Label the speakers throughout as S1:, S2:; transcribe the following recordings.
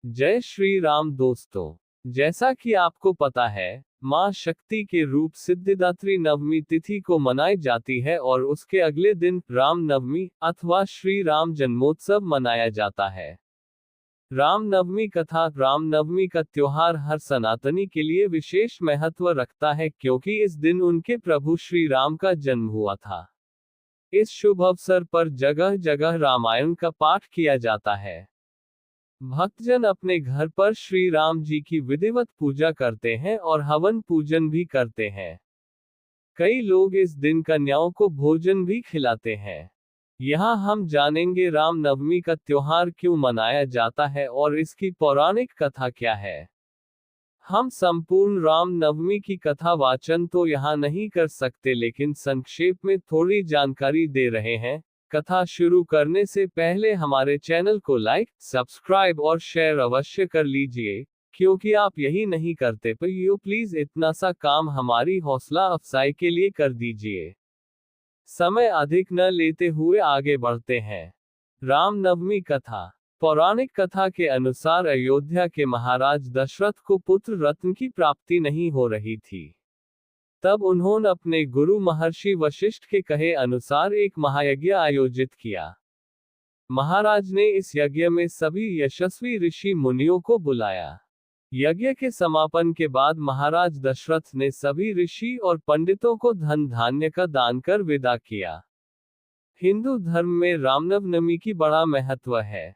S1: जय श्री राम दोस्तों। जैसा कि आपको पता है, मां शक्ति के रूप सिद्धिदात्री नवमी तिथि को मनाई जाती है और उसके अगले दिन राम नवमी अथवा श्री राम जन्मोत्सव मनाया जाता है। राम नवमी का त्योहार हर सनातनी के लिए विशेष महत्व रखता है क्योंकि इस दिन उनके प्रभु श्री राम का जन्म हुआ था। इस शुभ अवसर पर जगह जगह रामायण का पाठ किया जाता है। भक्तजन अपने घर पर श्री राम जी की विधिवत पूजा करते हैं और हवन पूजन भी करते हैं। कई लोग इस दिन कन्याओं को भोजन भी खिलाते हैं। यहाँ हम जानेंगे राम नवमी का त्योहार क्यों मनाया जाता है और इसकी पौराणिक कथा क्या है। हम संपूर्ण राम नवमी की कथा वाचन तो यहाँ नहीं कर सकते, लेकिन संक्षेप में थोड़ी जानकारी दे रहे हैं। कथा शुरू करने से पहले हमारे चैनल को लाइक, सब्सक्राइब और शेयर अवश्य कर लीजिए, क्योंकि आप यही नहीं करते प्लीज इतना सा काम हमारी हौसला अफजाई के लिए कर दीजिए। समय अधिक न लेते हुए आगे बढ़ते हैं। राम नवमी कथा। पौराणिक कथा के अनुसार अयोध्या के महाराज दशरथ को पुत्र रत्न की प्राप्ति नहीं हो रही थी। तब उन्होंने अपने गुरु महर्षि वशिष्ठ के कहे अनुसार एक महायज्ञ आयोजित किया। महाराज ने इस यज्ञ में सभी यशस्वी ऋषि मुनियों को बुलाया। यज्ञ के समापन के बाद महाराज दशरथ ने सभी ऋषि और पंडितों को धन धान्य का दान कर विदा किया। हिंदू धर्म में रामनवमी की बड़ा महत्व है।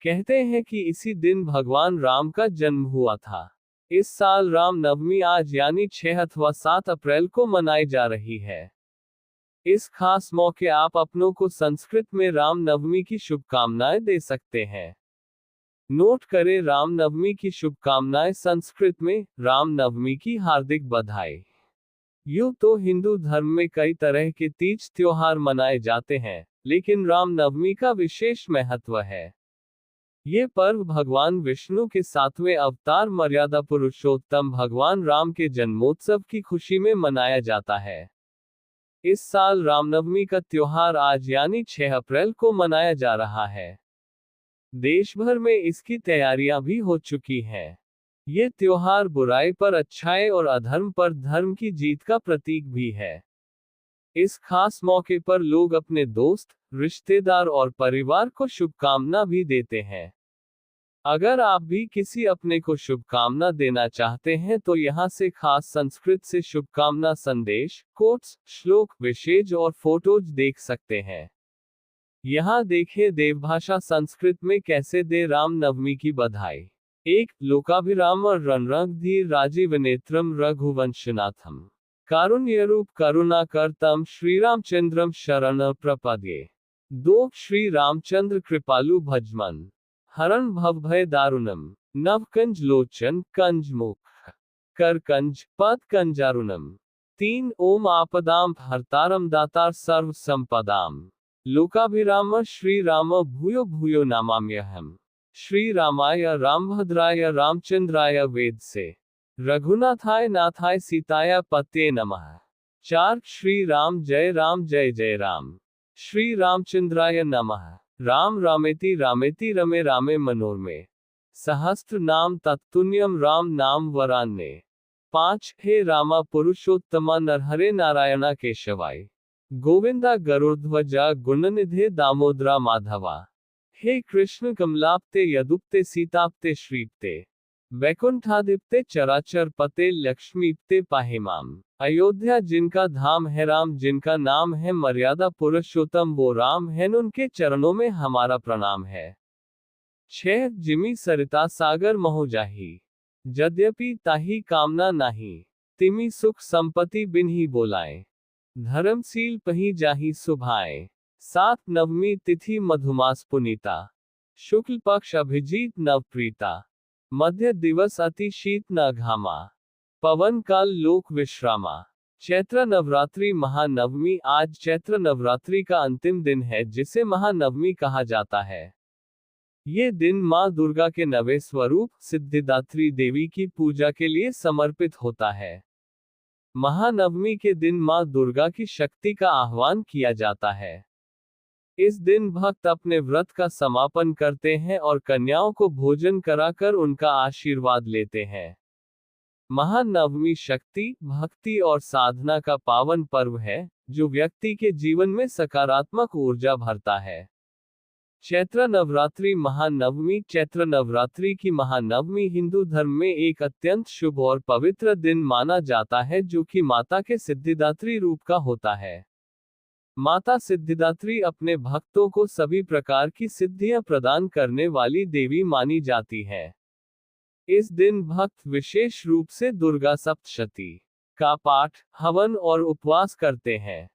S1: कहते हैं कि इसी दिन भगवान राम का जन्म हुआ था। इस साल राम नवमी आज यानी 6 अथवा 7 अप्रैल को मनाई जा रही है। इस खास मौके आप अपनों को संस्कृत में राम नवमी की शुभकामनाएं दे सकते हैं। नोट करें, राम नवमी की शुभकामनाएं संस्कृत में राम नवमी की हार्दिक बधाई। यूं तो हिंदू धर्म में कई तरह के तीज त्योहार मनाए जाते हैं, लेकिन राम नवमी का विशेष महत्व है। ये पर्व भगवान विष्णु के 7वें अवतार मर्यादा पुरुषोत्तम भगवान राम के जन्मोत्सव की खुशी में मनाया जाता है। इस साल रामनवमी का त्योहार आज यानी 6 अप्रैल को मनाया जा रहा है। देश भर में इसकी तैयारियां भी हो चुकी हैं। ये त्योहार बुराई पर अच्छाई और अधर्म पर धर्म की जीत का प्रतीक भी है। इस खास मौके पर लोग अपने दोस्त, रिश्तेदार और परिवार को शुभकामना भी देते हैं। अगर आप भी किसी अपने को शुभकामना देना चाहते हैं तो यहाँ से खास संस्कृत से शुभकामना संदेश, कोट्स, श्लोक, विशेष और फोटोज देख सकते हैं। यहाँ देखें देवभाषा संस्कृत में कैसे दे राम नवमी की बधाई। 1. लोकाभिराम रणरंगधीर राजीवनेत्रम रघुवंशनाथम कारुण्यरूप करुणाकर्तम श्रीरामचंद्रम शरण प्रपद्ये। 2. श्री रामचंद्र कृपालु भजमन हरण भवभय दारुणम नवकंज लोचन कंज मुख कर कंज पद कंजारुणम। 3. ओम आपदाम हरतारम दातार सर्व संपदाम लोकाभिराम श्री राम भूयो भूयो नमाम्यहम्। श्री रामाय रामभद्राय रामचंद्राय वेद से रघुनाथाय नाथाय सीताय पते नमः। 4. श्री राम जय जय राम। श्री रामचंद्राय नमः। राम रामेति रमे रामे मनोरमे सहस्त्र नाम तत्तुल्यम राम नाम वरान्ने। 5. हे रामा पुरुषोत्तमा नरहरे नारायणा केशवाय गोविंदा गरुड़ध्वजा गुणनिधे दामोदरा माधवा। हे कृष्ण कमलाप्ते यदुप्ते सीताप्ते श्रीप्ते वैकुंठादिप्ते चराचर पते लक्ष्मीप्ते पाहिमाम। अयोध्या जिनका धाम है, राम जिनका नाम है, मर्यादा पुरुषोत्तम वो राम है, उनके चरणों में हमारा प्रणाम है। 6. जिमी सरिता सागर महो जाही यद्यपि ताही कामना नाही तिमी सुख संपत्ति बिन ही बोलाए धर्मशील पही जाही सुभाए। 7. नवमी तिथि मधुमास पुनीता शुक्ल पक्ष अभिजीत नवप्रीता मध्य दिवस अति शीत न घामा पवन काल लोक विश्रामा। चैत्र नवरात्रि महानवमी आज चैत्र नवरात्रि का अंतिम दिन है, जिसे महानवमी कहा जाता है। ये दिन मां दुर्गा के नवे स्वरूप सिद्धिदात्री देवी की पूजा के लिए समर्पित होता है। महानवमी के दिन मां दुर्गा की शक्ति का आह्वान किया जाता है। इस दिन भक्त अपने व्रत का समापन करते हैं और कन्याओं को भोजन कराकर उनका आशीर्वाद लेते हैं। महानवमी शक्ति, भक्ति और साधना का पावन पर्व है, जो व्यक्ति के जीवन में सकारात्मक ऊर्जा भरता है। चैत्र नवरात्रि महानवमी। चैत्र नवरात्रि की महानवमी हिंदू धर्म में एक अत्यंत शुभ और पवित्र दिन माना जाता है, जो कि माता के सिद्धिदात्री रूप का होता है। माता सिद्धिदात्री अपने भक्तों को सभी प्रकार की सिद्धियां प्रदान करने वाली देवी मानी जाती है। इस दिन भक्त विशेष रूप से दुर्गा सप्तशती का पाठ, हवन और उपवास करते हैं।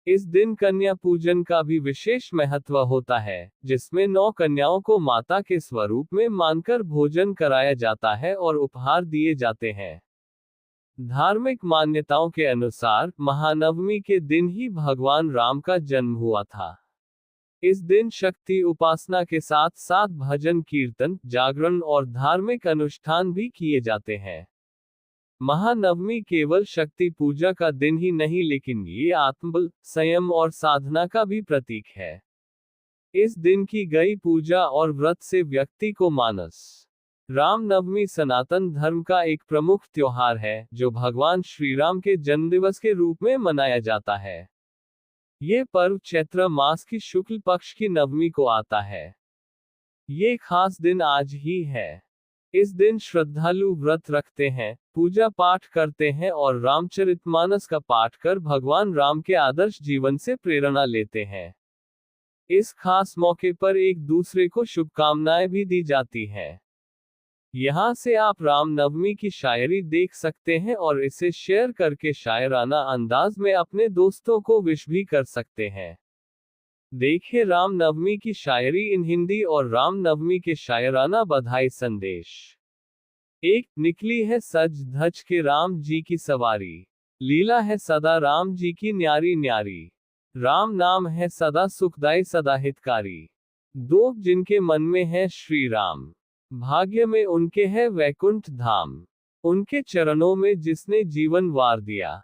S1: इस दिन कन्या पूजन का भी विशेष महत्व होता है, जिसमें 9 कन्याओं को माता के स्वरूप में मानकर भोजन कराया जाता है और उपहार दिए जाते हैं। धार्मिक मान्यताओं के अनुसार महानवमी के दिन ही भगवान राम का जन्म हुआ था। इस दिन शक्ति उपासना के साथ साथ भजन कीर्तन, जागरण और धार्मिक अनुष्ठान भी किए जाते हैं। महानवमी केवल शक्ति पूजा का दिन ही नहीं, लेकिन ये आत्मबल, संयम और साधना का भी प्रतीक है। इस दिन की गई पूजा और व्रत से व्यक्ति को मानस। रामनवमी सनातन धर्म का एक प्रमुख त्योहार है, जो भगवान श्री राम के जन्मदिवस के रूप में मनाया जाता है। ये पर्व चैत्र मास की शुक्ल पक्ष की नवमी को आता है। ये खास दिन आज ही है। इस दिन श्रद्धालु व्रत रखते हैं, पूजा पाठ करते हैं और रामचरितमानस का पाठ कर भगवान राम के आदर्श जीवन से प्रेरणा लेते हैं। इस खास मौके पर एक दूसरे को शुभकामनाएं भी दी जाती हैं। यहाँ से आप रामनवमी की शायरी देख सकते हैं और इसे शेयर करके शायराना अंदाज में अपने दोस्तों को विश भी कर सकते हैं। देखिए रामनवमी की शायरी इन हिंदी और रामनवमी के शायराना बधाई संदेश। एक, निकली है सज धज के राम जी की सवारी, लीला है सदा राम जी की न्यारी न्यारी, राम नाम है सदा सुखदाई सदा हितकारी। 2, जिनके मन में है श्री राम, भाग्य में उनके है वैकुंठ धाम, उनके चरणों में जिसने जीवन वार दिया,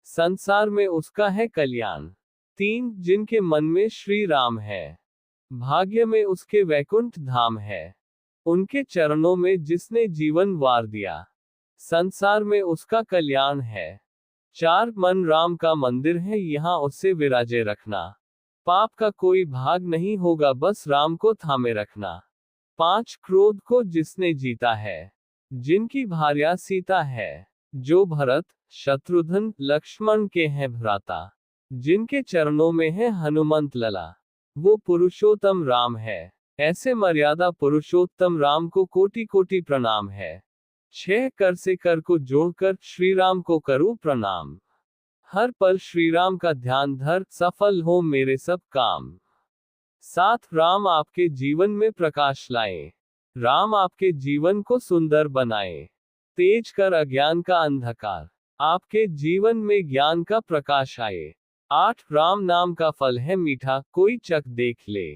S1: संसार में उसका है कल्याण। 3, जिनके मन में श्री राम है, भाग्य में उसके वैकुंठ धाम है, उनके चरणों में जिसने जीवन वार दिया, संसार में उसका कल्याण है। 4, मन राम का मंदिर है, यहाँ उससे विराजे रखना, पाप का कोई भाग नहीं होगा, बस राम को थामे रखना। 5, क्रोध को जिसने जीता है, जिनकी भार्या सीता है, जो भरत, शत्रुघ्न, लक्ष्मण के हैं भ्राता, जिनके चरणों में है हनुमंत लला, वो पुरुषोत्तम राम है। ऐसे मर्यादा पुरुषोत्तम राम को कोटि कोटि प्रणाम है। 6, कर से कर को जोड़कर श्री राम को करूं प्रणाम, हर पल श्री राम का ध्यान धर, सफल हो मेरे सब काम। 7, राम आपके जीवन में प्रकाश लाए, राम आपके जीवन को सुंदर बनाए, तेज कर अज्ञान का अंधकार, आपके जीवन में ज्ञान का प्रकाश आए। 8, राम नाम का फल है मीठा, कोई चख देख ले,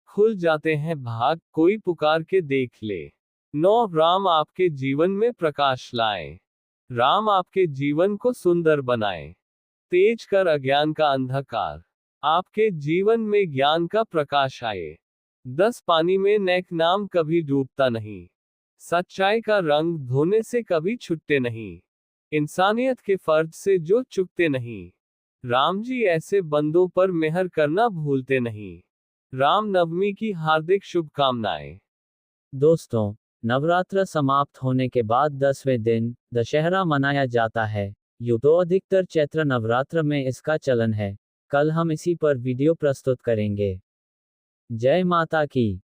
S1: खुल जाते हैं भाग, कोई पुकार के देख ले। 9, राम आपके जीवन में प्रकाश लाए, राम आपके जीवन को सुंदर बनाए, तेज कर अज्ञान का अंधकार, आपके जीवन में ज्ञान का प्रकाश आए। 10, पानी में नेक नाम कभी डूबता नहीं, सच्चाई का रंग धोने से कभी छूटते नहीं, इंसानियत के फर्ज से जो चुकते नहीं, राम जी ऐसे बंदों पर मेहर करना भूलते नहीं। रामनवमी की हार्दिक शुभकामनाएं।
S2: दोस्तों, नवरात्र समाप्त होने के बाद 10वें दिन दशहरा मनाया जाता है। यूं तो अधिकतर चैत्र नवरात्र में इसका चलन है। कल हम इसी पर वीडियो प्रस्तुत करेंगे। जय माता की।